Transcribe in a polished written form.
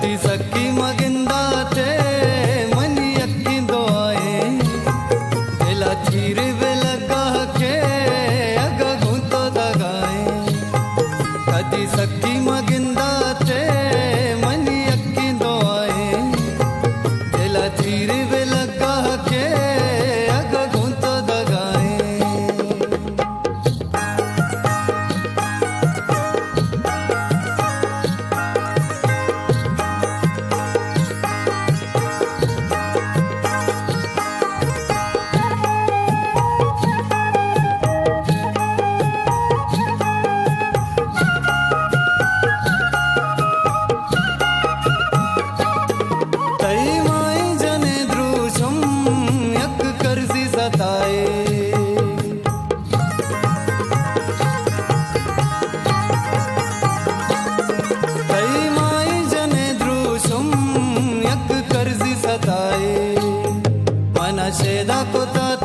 कधी सखी मगिंदाचे मनी अक्की दो आए दिला चीर लगा के अग घूंतो दगाए कधी सखी मगिंदाचे मनी अक्की दो आए दिला चीर लगा के अग घूंतो दगाए शेदा कोता